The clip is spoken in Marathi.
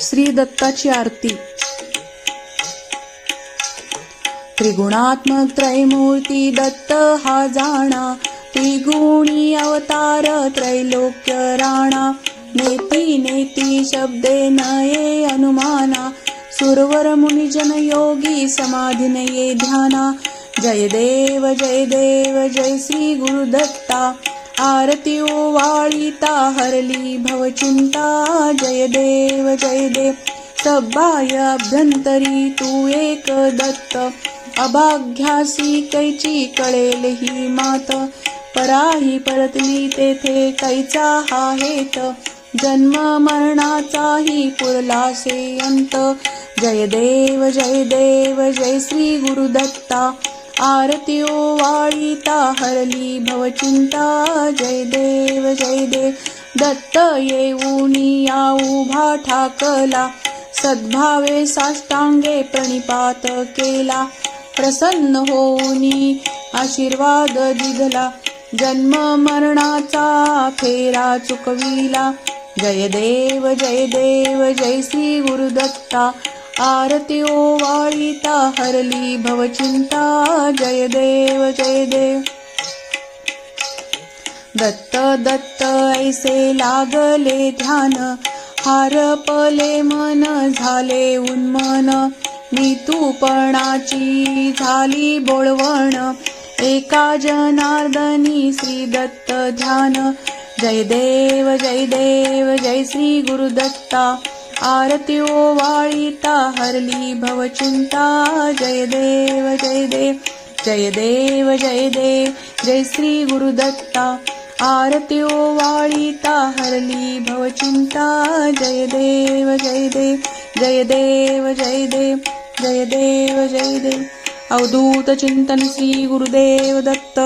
श्री दत्ताची आरती। त्रिगुणात्मक त्रैमूर्ती दत्त हा जाणा, त्रिगुणी अवतार त्रैलोक्य राणा। नेती नेती शब्दे नये अनुमाना, सुरवर मुनिजन योगी समाधीन ये ध्याना। जय देव जय श्री गुरुदत्ता, आरती ओवाळीता हरली भवचिंता। जय देव सबाह्य अभ्यंतरी तू एक दत्त, अभाग्यासी कैची कळेल ही मात। पराही परतली तेथे कैचा हा हेत, जन्म मरणाचाही पुरलासे अंत। जय देव जय श्री गुरुदत्ता, आरती ओवाळीता हरली भवचिंता। जय देव दत्त येऊनी या उभा ठाकला, सद्भावे साष्टांगे प्रणिपात केला। प्रसन्न होऊनी आशीर्वाद दिधला, जन्म मरणाचा फेरा चुकविला। जय देव जय श्री गुरुदत्ता, आरती ओवाळीता हरली भवचिंता। जय देव दत्त ऐसे लागले ध्यान, हारपले मन झाले उन्मन। मी तूपणाची झाली बोळवण, एका जनार्दनी श्री दत्त ध्यान। जय देव जय श्री गुरुदत्ता, आरती ओवाळीता हरली भवचिंता। जय देव जय श्री गुरुदत्ता, आरती ओवाळीता हरली भवचिंता। जय देव जय देव अवधूत चिंतन श्री गुरुदेव दत्त।